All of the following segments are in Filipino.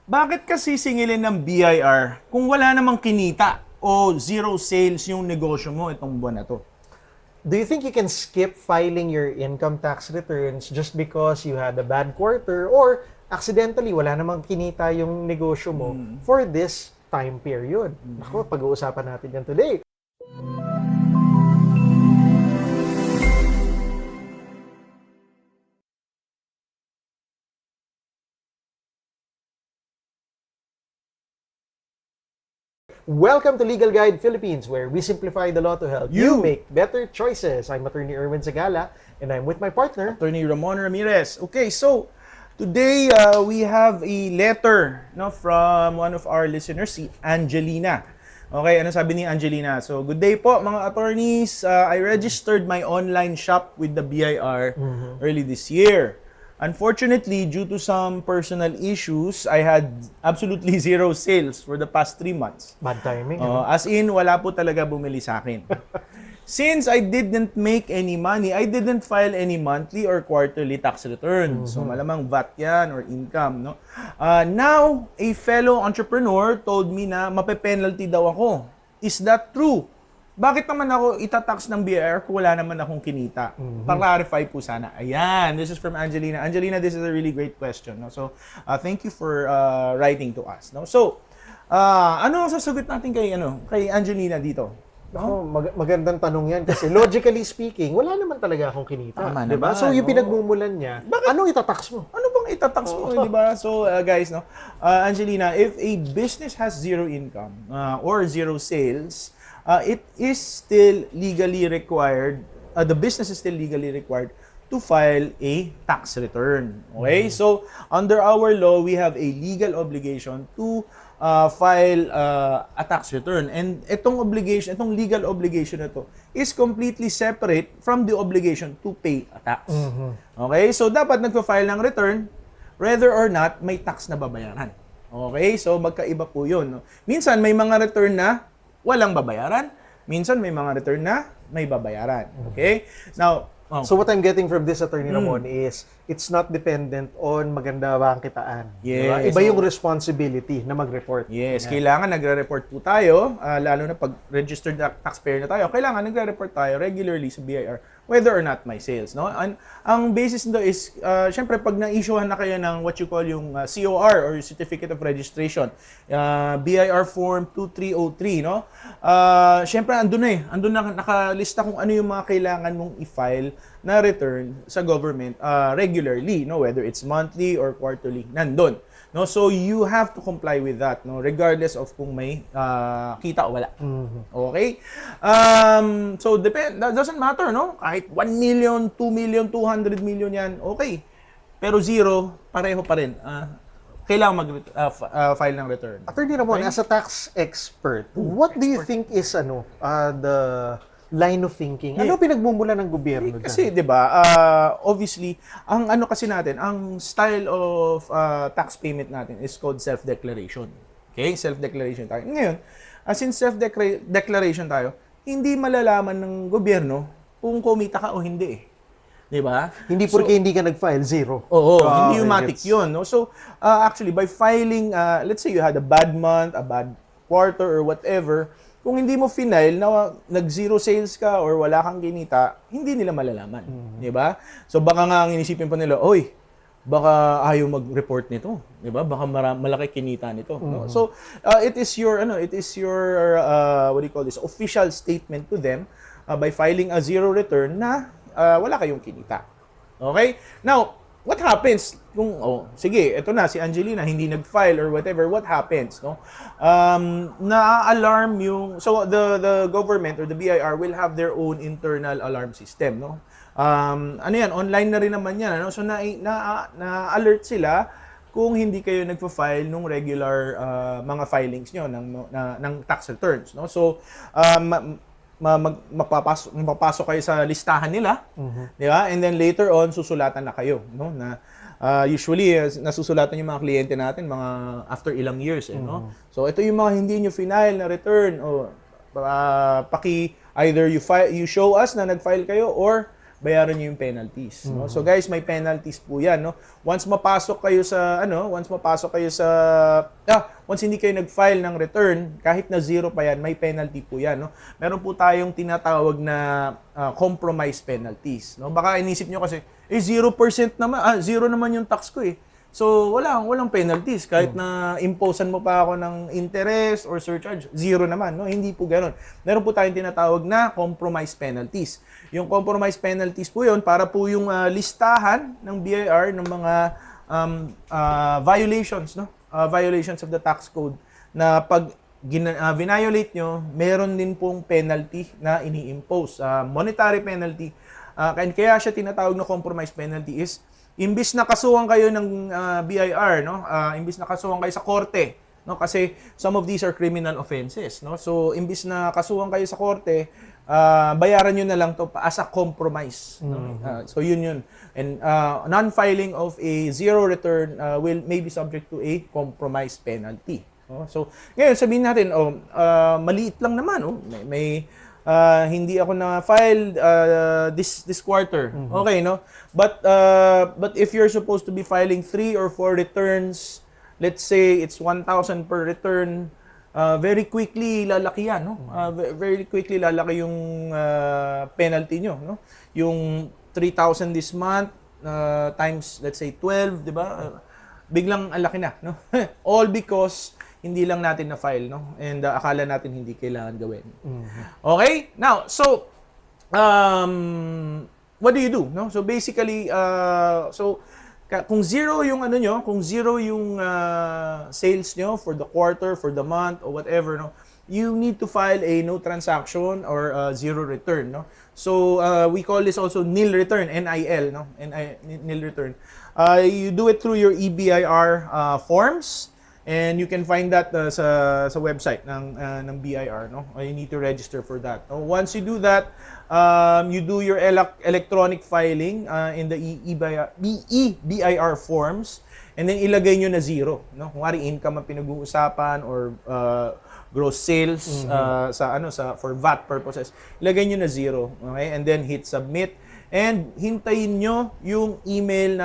Bakit kasi singilin ng BIR kung wala namang kinita o zero sales yung negosyo mo itong buwan na to? Do you think you can skip filing your income tax returns just because you had a bad quarter or accidentally wala namang kinita yung negosyo mo for this time period? Ako, pag-uusapan natin yan today. Welcome to Legal Guide Philippines, where we simplify the law to help you make better choices. I'm Attorney Erwin Zagala, and I'm with my partner, Attorney Ramon Ramirez. Okay, so today we have a letter from one of our listeners, si Angelina. Okay, ano sabi ni Angelina? So, good day po mga attorneys. I registered my online shop with the BIR early this year. Unfortunately, due to some personal issues, I had absolutely zero sales for the past 3 months. bad timing. As in, wala po talaga bumili sa akin. Since I didn't make any money, I didn't file any monthly or quarterly tax return. So malamang VAT yan or income. No? Now, a fellow entrepreneur told me na mape-penalty daw ako. Is that true? Bakit naman ako itatax ng BIR kung wala naman akong kinita? Pa-clarify po sana. Ayan, this is from Angelina. Angelina, this is a really great question. No? So, thank you for writing to us. No? So, ano ang sasagot natin kay Angelina dito? Ako, magandang tanong yan kasi logically speaking, wala naman talaga akong kinita. Tama diba? naman, So yung no? pinagmumulan niya, anong itatax mo? Ano bang itatax mo, di ba? So, guys, no, Angelina, if a business has zero income or zero sales, it is still legally required, the business is still legally required to file a tax return. Okay? So, under our law, we have a legal obligation to file a tax return. And itong legal obligation na to is completely separate from the obligation to pay a tax. Okay? So, dapat nagpa-file ng return whether or not may tax na babayaran. Okay? So, magkaiba po yun. No? Minsan, may mga return na walang babayaran. Minsan, may mga return na may babayaran. Okay? Now, So what I'm getting from this, Attorney Ramon, is it's not dependent on maganda ba ang kitaan. Diba? Yes. Iba yung responsibility na mag-report. yes, kailangan nagre-report po tayo, lalo na pag registered taxpayer na tayo, kailangan nagre-report tayo regularly sa BIR whether or not may sales. No? Ang basis nito is, syempre, pag na-issuehan na kayo ng what you call yung COR or Certificate of Registration, BIR Form 2303, no? Syempre, andun na nakalista kung ano yung mga kailangan mong i-file na return sa government regularly, no, whether it's monthly or quarterly, nandun. No, so you have to comply with that, no, regardless of kung may kita o wala. Okay? So that doesn't matter, no? Kahit 1 million, 2 million, 200 million yan, okay. Pero zero, pareho pa rin. Kailangan mag-file ng return. Attorney Ramon, as a tax expert, what do you think is the line of thinking? Ano pinagmumula ng gobyerno Kasi, di ba, obviously, ang ano kasi natin, ang style of tax payment natin is called self-declaration. Okay? Self-declaration tayo. Ngayon, since self-declaration tayo, hindi malalaman ng gobyerno kung kumita ka o hindi eh. Di ba? Hindi porque hindi ka nag-file, zero. Oo, hindi automatic yun. No? So, actually, by filing, let's say you had a bad month, a bad quarter, or whatever, kung hindi mo final na nag-zero sales ka or wala kang kinita, hindi nila malalaman. Di ba? So, baka nga ang inisipin pa nila, oy, baka ayaw mag-report nito. Di ba? Baka malaki kinita nito. No? So, it is your, what do you call this, official statement to them by filing a zero return na wala kayong kinita. Okay? Now, what happens kung, sige, eto na, si Angelina, hindi nag-file or whatever, what happens, no? Na-alarm yung, so the government or the BIR will have their own internal alarm system, no? Ano yan, online na rin naman yan, ano? So, na-alert sila kung hindi kayo nagpa-file nung regular mga filings nyo ng tax returns, no? So, mapapasok kayo sa listahan nila, di ba? And then later on, susulatan na kayo, no? Na usually nasusulatan yung mga kliyente natin mga after ilang years, no? So ito yung mga hindi nyo final na return o either you show us na nag-file kayo or bayaran nyo yung penalties. No? So guys, may penalties po yan. No? Once hindi kayo nag-file ng return, kahit na zero pa yan, may penalty po yan. No? Meron po tayong tinatawag na compromise penalties. No? Baka inisip nyo kasi, 0% naman, zero naman yung tax ko eh. So, walang penalties. Kahit na imposan mo pa ako ng interest or surcharge, zero naman. No? Hindi po ganun. Meron po tayong tinatawag na compromise penalties. Yung compromise penalties po yun, para po yung listahan ng BIR ng mga violations, no? Violations of the tax code na pag violate nyo, meron din pong penalty na ini-impose. Monetary penalty. Kaya siya tinatawag na compromise penalty is imbis na kasuhan kayo ng BIR, no? Imbis na kasuhan kayo sa korte, no? Kasi some of these are criminal offenses, no? So imbis na kasuhan kayo sa korte, bayaran nyo na lang to as a compromise, no? So yun. And non-filing of a zero return may be subject to a compromise penalty. No? So ngayon sabihin natin, maliit lang naman, hindi ako na-file this quarter. Okay, no? But if you're supposed to be filing 3 or 4 returns, let's say it's 1,000 per return, very quickly lalaki yan, no? Very quickly lalaki yung penalty nyo, no? Yung 3,000 this month times, let's say, 12, di ba? Biglang ang laki na, no? All because hindi lang natin na-file, no? And akala natin hindi kailangan gawin. Okay? Now, so, what do you do, no? So, basically, kung zero yung sales nyo for the quarter, for the month, or whatever, no? You need to file a no transaction or zero return, no? So, we call this also nil return, NIL, no? Nil return. You do it through your EBIR forms. And you can find that sa website ng BIR, no? You need to register for that. Once you do that, you do your electronic filing in the EBIR forms, and then ilagay nyo na zero, no? Kung ari income ang pinag-uusapan or gross sales for VAT purposes, ilagay nyo na zero, okay? And then hit submit. And hintayin nyo yung email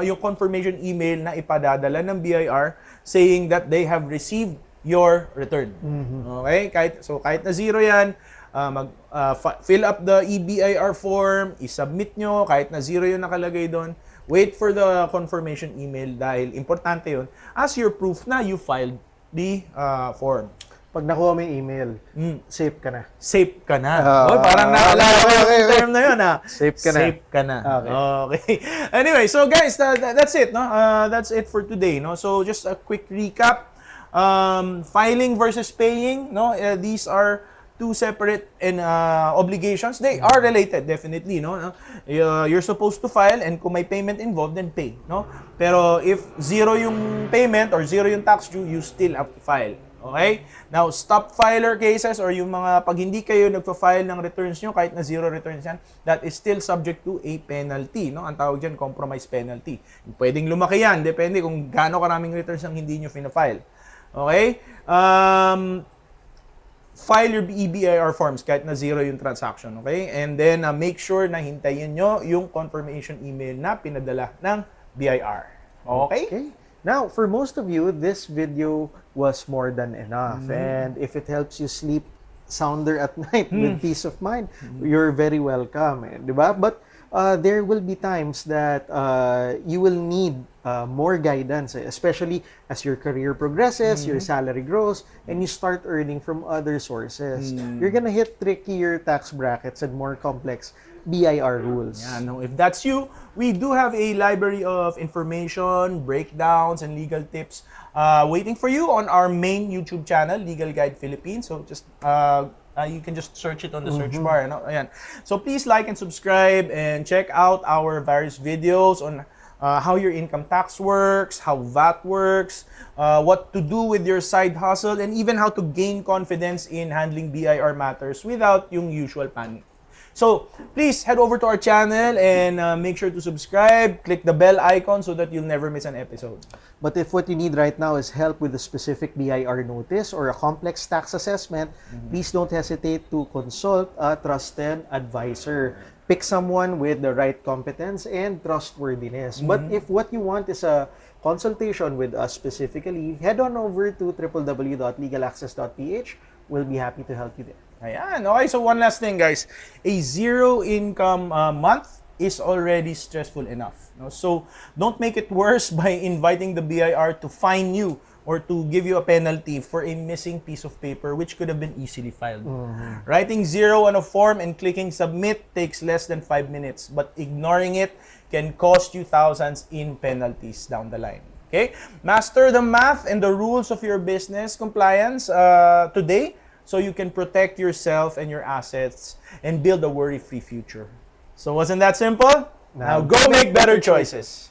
yung confirmation email na ipadadala ng BIR saying that they have received your return. Okay? Kahit na zero yan, fill up the EBIR form, isubmit nyo, kahit na zero yung nakalagay doon, wait for the confirmation email dahil importante yun as your proof na you filed the form. Pag nakuha mo yung email, safe ka na. Safe ka na. Parang naalala ko yung term na yun, Safe ka na. Safe ka na. Okay. Anyway, so guys, that's it, no? That's it for today, no? So just a quick recap. Filing versus paying, no? These are two separate obligations. They are related, definitely, no? You're supposed to file, and kung may payment involved, then pay, no? Pero if zero yung payment or zero yung tax due, you still have to file. Okay? Now, stop filer cases or yung mga pag hindi kayo nagpa-file ng returns nyo, kahit na zero returns yan, that is still subject to a penalty, no? Ang tawag dyan, compromise penalty. Pwedeng lumaki yan, depende kung gaano karaming returns ang hindi nyo fina-file. Okay? File your EBIR forms kahit na zero yung transaction, okay? And then, make sure na hintayin nyo yung confirmation email na pinadala ng BIR. Okay? Now, for most of you, this video was more than enough. And if it helps you sleep sounder at night with peace of mind, you're very welcome. Diba? But there will be times that you will need more guidance, especially as your career progresses, your salary grows, and you start earning from other sources. You're gonna hit trickier tax brackets and more complex BIR rules. Yeah, no, if that's you, we do have a library of information, breakdowns, and legal tips waiting for you on our main YouTube channel, Legal Guide Philippines. So just you can just search it on the search bar. No? Ayan. So please like and subscribe and check out our various videos on how your income tax works, how VAT works, what to do with your side hustle, and even how to gain confidence in handling BIR matters without yung usual panic. So, please head over to our channel and make sure to subscribe, click the bell icon so that you'll never miss an episode. But if what you need right now is help with a specific BIR notice or a complex tax assessment, please don't hesitate to consult a trusted advisor. pick someone with the right competence and trustworthiness. But if what you want is a consultation with us specifically, head on over to www.legalaccess.ph. We'll be happy to help you there. Ayan. Okay, so one last thing, guys. A zero-income month is already stressful enough. No? So, don't make it worse by inviting the BIR to fine you or to give you a penalty for a missing piece of paper which could have been easily filed. Writing zero on a form and clicking submit takes less than 5 minutes, but ignoring it can cost you thousands in penalties down the line. Okay? Master the math and the rules of your business compliance today so you can protect yourself and your assets and build a worry-free future. So wasn't that simple? Now go make better choices.